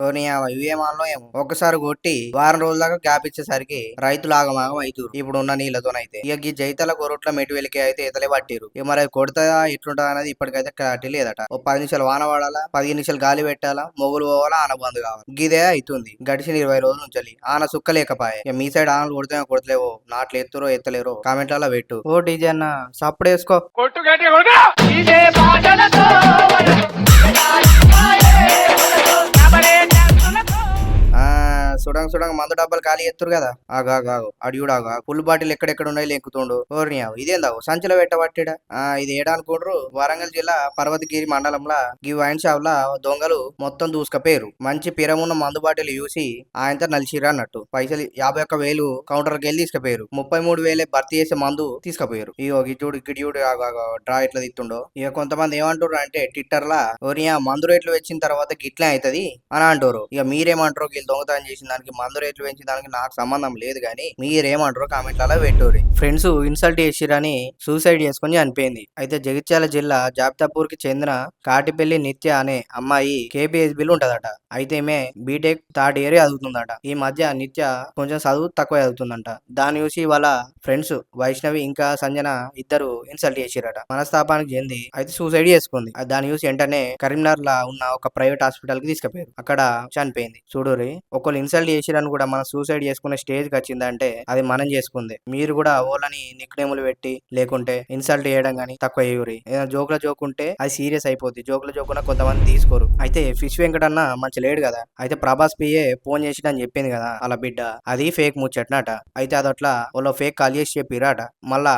ఇవేమాలో ఏమో ఒక్కసారి కొట్టి వారం రోజుల దాకా గ్యాప్ ఇచ్చేసరికి రైతులు ఆగమాగం అవుతారు ఇప్పుడు ఉన్న నీళ్లతోనైతే. ఇక ఈ జైతల గొరట్ల మెటువెలికి అయితే ఈతలే పట్టిరు. ఇక మరి అది కొడతా ఎట్లుంటది అనేది ఇప్పటికైతే క్లారిటీ లేదట. ఓ 10 నిమిషాలు వాన పడాలా, 15 నిమిషాలు గాలి పెట్టాలా, మొగులు పోవాలా, ఆన బంద్ కావాలి. గిదే అవుతుంది గడిచిన 20 రోజుల నుంచి. ఆన సుక్క లేకపాయే. ఇక మీ సైడ్ ఆనలు కొడితే కొడతలేవో, నాట్లు ఎత్తురో ఎత్తలేరో కామెంట్లలో పెట్టు. ఓ డీజే అన్న సప్పుడు వేసుకో. సుడంగా మందు డబ్బాలు ఖాళీ ఎత్తురు కదా. ఆగాగు అడియుడాగా ఫుల్ బాటిల్ ఎక్కడెక్కడ ఉన్నాయి లెంకుతుండు. ఓర్నియావు ఇదేందావు సంచిలో పెట్టబట్టిడా. ఇది ఏడానుకుండ్రు వరంగల్ జిల్లా పర్వతగిరి మండలంలో ఈ వైన్ షాప్ లా దొంగలు మొత్తం దూసుకపోయారు. మంచి పిరమున్న మందు బాటిల్ చూసి ఆయనతో నలిచిరా అన్నట్టు పైసలు 51,000 కౌంటర్కి వెళ్ళి తీసుకుపోయారు. 33,000 భర్తీ చేసే మందు తీసుకుపోయారు. ఇగో గిడ్జుడు డ్రా ఎట్లా తిట్టుండో. ఇక కొంతమంది ఏమంటారు అంటే ట్విట్టర్ లా ఓరియా మందు రేట్లు వచ్చిన తర్వాత గిట్లే అవుతుంది అని అంటారు. ఇక మీరేమంటారు వీళ్ళు దొంగతనం చేసిన దానికి మందు రేట్లు పెంచిన దానికి నాకు సంబంధం లేదు కానీ మీరేమంటారో కామెంట్లలో పెట్టుర్రి. ఫ్రెండ్స్ ఇన్సల్ట్ చేసిరని సూసైడ్ చేసుకుని చనిపోయింది. అయితే జగిత్యాల జిల్లా జాబితాపూర్ కి చెందిన కాటిపల్లి నిత్య అనే అమ్మాయి కేపీహెచ్బీలు ఉంటదట. అయితే ఈమె బీటెక్ థర్డ్ ఇయర్ చదువుతుందట. ఈ మధ్య నిత్య కొంచెం చదువు తక్కువ చదువుతుందంట. దాన్ని చూసి వాళ్ళ ఫ్రెండ్స్ వైష్ణవి ఇంకా సంజన ఇద్దరు ఇన్సల్ట్ చేసిరట. మనస్తాపానికి చెంది అయితే సూసైడ్ చేసుకుంది. దాన్ని చూసి వెంటనే కరీంనగర్ లా ఉన్న ఒక ప్రైవేట్ హాస్పిటల్ కి తీసుకుపోయారు. అక్కడ చనిపోయింది. చూడురి ఒకళ్ళు ఇన్సల్ట్ చేసిరని కూడా మనం సూసైడ్ చేసుకునే స్టేజ్కి వచ్చిందంటే అది మనం చేసుకుంది. మీరు కూడా ఓళ్ళని నిక్నేములు పెట్టి లేకుంటే ఇన్సల్ట్ చేయడం కానీ తక్కువ చేయరు. ఏదైనా జోకుల జోక్ ఉంటే అది సీరియస్ అయిపోద్ది. జోకుల జోకున కొంతమంది తీసుకోరు. అయితే ఫిష్ వెంకటన్న మంచి లేడు కదా. అయితే ప్రభాస్ పిఏ ఫోన్ చేసిడని చెప్పింది కదా అలా బిడ్డ, అది ఫేక్ ముచ్చట్నట. అయితే అదట్లా వాళ్ళు ఫేక్ కాల్ చేసి చెప్పిరాట. మళ్ళా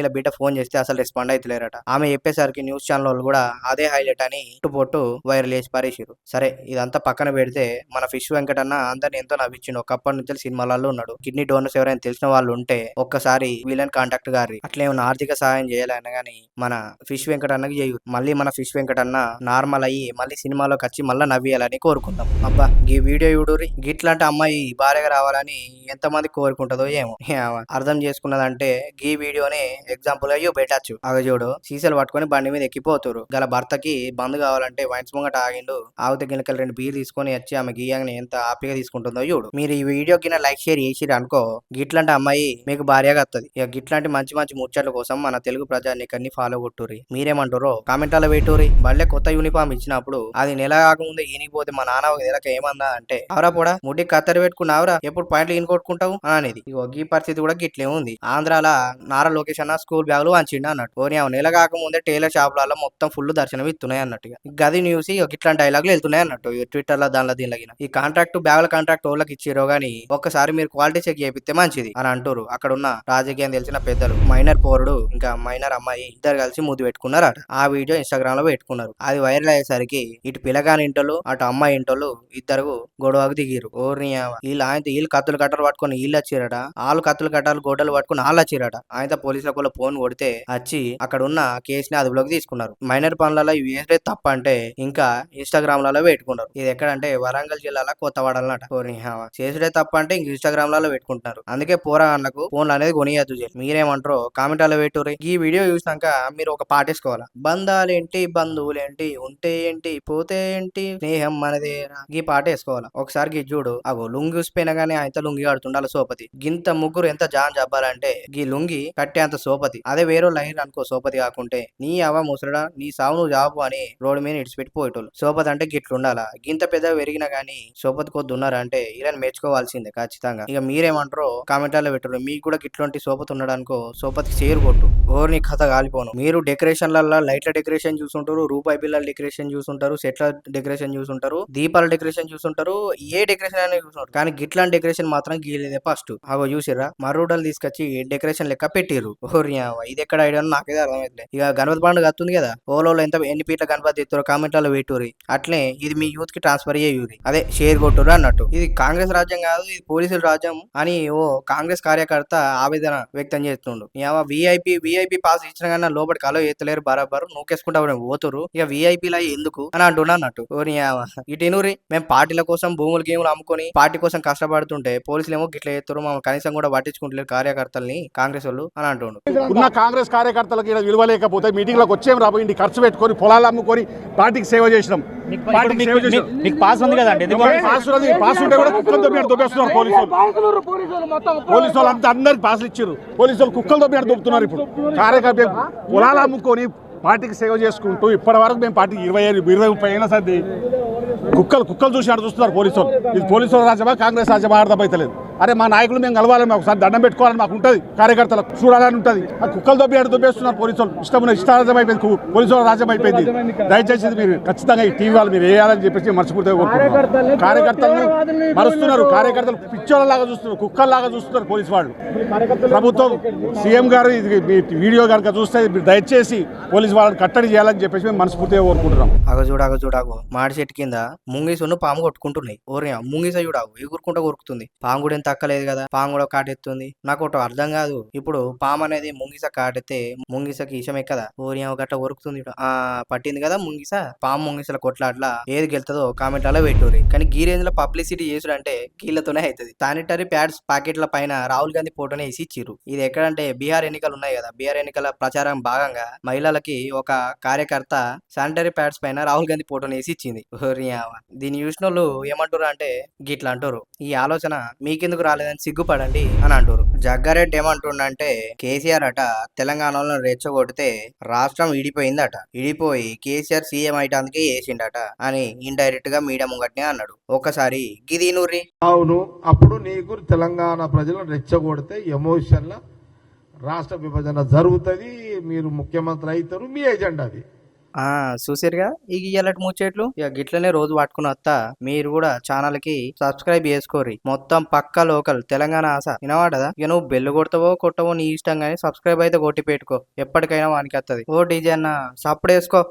ఇలా బిడ్డ ఫోన్ చేస్తే అసలు రెస్పాండ్ అయితలేరట. ఆమె చెప్పేసరికి న్యూస్ ఛానల్ వాళ్ళు కూడా అదే హైలైట్ అని పొట్టు వైరల్ చేసి పారేసిరు. సరే ఇదంతా పక్కన పెడితే మన ఫిష్ వెంకటన్న అందరిని ఎంతో నవ్వించిండు. ఒకప్పటి నుంచి సినిమాలలో ఉన్నాడు. కిడ్నీ డోనర్స్ ఎవరైనా తెలిసిన వాళ్ళు ఉంటే ఒక్కసారి వీళ్ళని కాంటాక్ట్ గారి అట్లా ఏమైనా ఆర్థిక సహాయం చేయాలన్నా గానీ మన ఫిష్ వెంకటన్నకి చేయు. మళ్ళీ మన ఫిష్ వెంకటన్న నార్మల్ అయ్యి మళ్ళీ సినిమాలోకి వచ్చి మళ్ళీ నవ్వియాలని కోరుకుందాం. అబ్బా ఈ వీడియో చూడురి. గిట్లాంటి అమ్మాయి భార్యగా రావాలని ఎంతమంది కోరుకుంటుందో ఏమో. అర్థం చేసుకున్నదంటే ఈ వీడియోని ఎగ్జాంపుల్ అయ్యో పెట్టచ్చు. చూడు సీసలు పట్టుకొని బండి మీద ఎక్కిపోతురు. గల భర్తకి బంద్ కావాలంటే వైన్స్ ముంగట ఆగిండు. ఆవుత గినకలు 2 బీర్ తీసుకొని వచ్చి ఆమె గీయంగానే ఎంత హ్యాపీగా తీసుకుంటుందో చూడు. మీరు ఈ వీడియో కింద లైక్ షేర్ చేసిరు అనుకో గిట్లాంటి అమ్మాయి మీకు భార్యగా వస్తుంది. ఇక గిట్లాంటి మంచి ముచ్చట్ల కోసం మన తెలుగు ప్రజానికన్ని ఫాలో కొట్టుర్రి. మీరేమంటారో కామెంట్లలో పెట్టుర్రి. బళ్ళే కొత్త యూనిఫామ్ ఇచ్చినప్పుడు అది నెల కాకముందే ఈనిపోతే మా నాన్న ఒక నెలకి ఏమన్నా అంటే అవరా కూడా ముడ్డి కత్తరి పెట్టుకున్నావురా ఎప్పుడు పాయింట్లు ఈయన కొట్టుకుంటావు అనేది. ఇగో ఈ పరిస్థితి కూడా గిట్లే ఉంది. ఆంధ్రాల నారా లోకేష్ అన్న స్కూల్ బ్యాగులు వంచిండు అన్నట్టు. ఓని నెల కాకముందే టైలర్ షాపులలో మొత్తం ఫుల్ దర్శనం ఇస్తున్నాయి అన్నట్టుగా. గది న్యూస్ ఇట్లాంటి డైలాగులు వెళ్తున్నాయి అన్నట్టు ట్విట్టర్ లో దానిలో దీనిలో. ఈ బ్యాగుల కాంట్రాక్ట్ వాళ్ళకి ఇచ్చిరో గానీ ఒక్కసారి మీరు క్వాలిటీ చెక్ చేపిస్తే మంచిది అని అంటారు అక్కడ ఉన్న రాజకీయం తెలిసిన పెద్దలు. మైనర్ పౌరుడు ఇంకా మైనర్ అమ్మాయి ఇద్దరు కలిసి ముద్దు పెట్టుకున్నారట. ఆ వీడియో ఇన్స్టాగ్రామ్ లో పెట్టుకున్నారు. అది వైరల్ అయ్యేసరికి ఇటు పిల్లగాని ఇంటోళ్ళు అటు అమ్మాయి ఇంటోళ్ళు ఇద్దరు గొడవకు దిగిరు. ఓర్ని వీళ్ళు కత్తులు కట్టలు పట్టుకుని వీళ్ళు వచ్చిరట. వాళ్ళు కత్తులు కట్టాలు గొడ్డలు పట్టుకుని వాళ్ళు వచ్చిరట. ఆయన పోలీసులకు ఫోన్ కొడితే వచ్చి అక్కడ ఉన్న కేసుని అదుపులోకి తీసుకున్నారు. మైనర్ పనులలో వేరే తప్ప అంటే ఇంకా ఇన్స్టాగ్రామ్ లలో పెట్టుకున్నారు. ఇది ఎక్కడంటే వరంగల్ జిల్లాలో కొత్తవాడలనట. చేసుడే తప్ప అంటే ఇంక ఇన్స్టాగ్రామ్ లలో పెట్టుకుంటున్నారు. అందుకే పోరాళ్ళకు ఫోన్లు అనేది కొనియద్దు. మీరేమంటారో కామెంట్లలో పెట్టుర్రి. ఈ వీడియో చూసినాక మీరు ఒక పాటేసుకోవాలా. బంధాలేంటి బంధువులేంటి ఉంటే ఏంటి పోతే ఏంటి స్నేహం మనదే ఈ పాట వేసుకోవాలా. ఒకసారి గీ చూడు అగో లుంగి చూసిపోయినా గానీ ఆయన లుంగి కడుతుండాలి సోపతి. గింత ముగ్గురు ఎంత జాన్ చెప్పాలంటే గీ లుంగి కట్టే అంత సోపతి. అదే వేరే లైన్ అనుకో సోపతి కాకుంటే నీ అవ్వ ముసడా నీ సావు నువ్వు జాబు అని రోడ్డు మీద ఇడిచిపెట్టి పోయేటోళ్ళు. సోపతి అంటే గిట్లుండాలా. గింత పెద్ద పెరిగినా గానీ సోపతి కొద్ది ఉన్నారంటే ఇలా మెచ్చుకోవాల్సిందే ఖచ్చితంగా. ఇక మీరేమంటారో కామెంట్లలో పెట్టరు. మీకు కూడా గిట్లాంటి సోపతి ఉన్నాడనుకో సోపతికి షేర్ కొట్టు. ఓర్ని కథ కాలిపోను. మీరు డెకరేషన్లలో లైట్ల డెకరేషన్ చూసుంటారు, రూపాయి బిల్లల డెకరేషన్ చూసుంటారు, సెట్ల డెకరేషన్ చూసుంటారు, దీపాల డెకరేషన్ చూసుంటారు, ఏ డెకరేషన్ అనేది చూసుంటారు. కానీ గిట్లాంటి డెకరేషన్ మాత్రం గీలేదే ఫస్ట్. అగో చూసిరా మరుడలు తీసుకొచ్చి డెకరేషన్ లెక్క పెట్టిర్రు. ఓర్ని ఇది ఎక్కడ ఐడియా నాకైతే అర్థమైతే. ఇక గణపతి పండుగ వస్తుంది కదా. ఓలో ఎన్ని పీట్ల గణపతి ఎత్తారో కామెంట్లలో పెట్టుర్రి. అట్లే ఇది మీ యూత్ కి ట్రాన్స్ఫర్ చేయూరి. అదే షేర్ కొట్టుర్రు అన్నట్టు. ఇది కాంగ్రెస్ రాజ్యం కాదు, ఇది పోలీసుల రాజ్యం అని ఓ కాంగ్రెస్ కార్యకర్త ఆవేదన వ్యక్తం చేస్తుండు. విఐపి పాస్ ఇచ్చిన కన్నా లోపలికి అలో ఎత్తలేరు. బరాబరు నూకేసుకుంటా పోతురు. ఇక విఐపీలు ఎందుకు అని అంటున్నా అన్నట్టు. ఇటు ఎనురి మేము పార్టీల కోసం భూములు గేములు అమ్ముకొని పార్టీ కోసం కష్టపడుతుంటే పోలీసులు ఏమో గిట్ల ఎత్తురు. మా కనీసం కూడా పట్టించుకుంటలేరు కార్యకర్తల్ని కాంగ్రెస్ వాళ్ళు అని అంటుండు. ఉన్న కాంగ్రెస్ కార్యకర్తలకు విలువ లేకపోతే మీటింగ్ లకు వచ్చేం రాబోయింది ఖర్చు పెట్టుకొని పొలాలు అమ్ముకొని పార్టీకి సేవ చేసినాం. పార్టీకి సేవ చేశారు. మీకు పాస్ ఉంది కదండి, ఎందుకు పాస్ ఉంటే కూడా కుక్కలతో మీద దొబ్బేస్తున్నారు పోలీసు వాళ్ళు అంతా అందరికి పాసులు ఇచ్చారు. పోలీసు వాళ్ళు కుక్కలతో మీద దొబ్బుతున్నారు. ఇప్పుడు కార్యకర్త పొలాలు అమ్ముకొని పార్టీకి సేవ చేసుకుంటూ ఇప్పటి వరకు మేము పార్టీకి 20-30 ఏళ్ళ సర్ది కుక్కలు చూసి అటు చూస్తున్నారు పోలీసు వాళ్ళు. ఇది పోలీసు వాళ్ళ రాజ్యమా కాంగ్రెస్ రాజ్యమా అర్థమైతలేదు. అరే మా నాయకులు మేము కలవాలి, మాకు ఒకసారి దండం పెట్టుకోవాలని మాకు ఉంటుంది, కార్యకర్తలకు చూడాలని ఉంటుంది. ఆ కుక్కలు దొబ్బేస్తున్నారు పోలీసు వాళ్ళు. ఇష్టారాజ్యం అయిపోయింది, పోలీసు వాళ్ళ రాజ్యం అయిపోయింది. దయచేసి మీరు ఖచ్చితంగా ఈ టీవీ వాళ్ళు మీరు వేయాలని చెప్పేసి మనస్ఫూర్తిగా కోరుకుంటున్నారు. కార్యకర్తలను మరుస్తున్నారు, కార్యకర్తలు పిచ్చోళ్ళలాగా చూస్తున్నారు, కుక్కల్లాగా చూస్తున్నారు పోలీసు వాళ్ళు. ప్రభుత్వం సీఎం గారు ఇది మీ వీడియో కనుక చూస్తే మీరు దయచేసి పోలీసు వాళ్ళని కట్టడి చేయాలని చెప్పేసి మేము మనస్ఫూర్తిగా కోరుకుంటున్నాం. చూడాగు మాడి చెట్టు కింద ముంగిసును పాము కొట్టుకుంటున్నాయి. ఓరే ముంగిస చూడాగు ఎగురుకుంటా కొరుకుతుంది. పాము కూడా ఏం తక్కలేదు కదా, పాము కూడా కాటెత్తుంది. నాకు ఒకటి అర్థం కాదు, ఇప్పుడు పాము అనేది ముంగిస కాటెత్తే ముంగిసకి ఇషం ఎక్కదా? ఓరి గట్ట కొరుకుతుంది. పట్టింది కదా ముంగిస. పాము ముంగిసల కొట్లాట్లా ఏది గెలుతుందో కామెంట్లలో పెట్టుర్రి. కానీ గీ రేంజ్ లో పబ్లిసిటీ చేసుడు అంటే కీళ్లతోనే అవుతుంది. శానిటరీ ప్యాడ్స్ ప్యాకెట్ల పైన రాహుల్ గాంధీ ఫోటోనే వేసి ఇచ్చిర్రు. ఇది ఎక్కడంటే బీహార్ ఎన్నికలు ఉన్నాయి కదా, బీహార్ ఎన్నికల ప్రచారం భాగంగా మహిళలకి ఒక కార్యకర్త శానిటరీ ప్యాడ్స్ పైన రాహుల్ గాంధీ ఫోటోని వేసి ఇచ్చింది. దీన్ని చూసిన వాళ్ళు ఏమంటారు అంటే గిట్లా అంటారు, ఈ ఆలోచన మీకెందుకు రాలేదని సిగ్గుపడండి అని అంటారు. జగ్గారెడ్డి ఏమంటుండంటే కేసీఆర్ అట తెలంగాణలో రెచ్చగొడితే రాష్ట్రం ఇడిపోయిందట, ఇడిపోయి కేసీఆర్ సీఎం అయిటానికి వేసిండట అని ఇండైరెక్ట్ గా మీడియా ముంగట్నే అన్నాడు. ఒకసారి గిది నూర్రి. అవును, అప్పుడు నీకు తెలంగాణ ప్రజలను రెచ్చగొడితే ఎమోషన్ల రాష్ట్ర విభజన జరుగుతుంది, మీరు ముఖ్యమంత్రి అవుతారు, మీ ఎజెండా అది. చూసారుగా ఇక ఇయ్యాలటి ముచ్చేట్లు. ఇక గిట్లనే రోజు పట్టుకుని వస్తా. మీరు కూడా ఛానల్ కి సబ్స్క్రైబ్ చేసుకోర్రి. మొత్తం పక్క లోకల్ తెలంగాణ ఆశ వినవాడదా? ఇక నువ్వు బెల్లు కొడతావో కొట్టవో నీ ఇష్టం, కానీ సబ్స్క్రైబ్ అయితే కొట్టి పెట్టుకో, ఎప్పటికైనా వానికి వస్తుంది. ఓ డీజే అన్న సప్పుడు వేసుకో.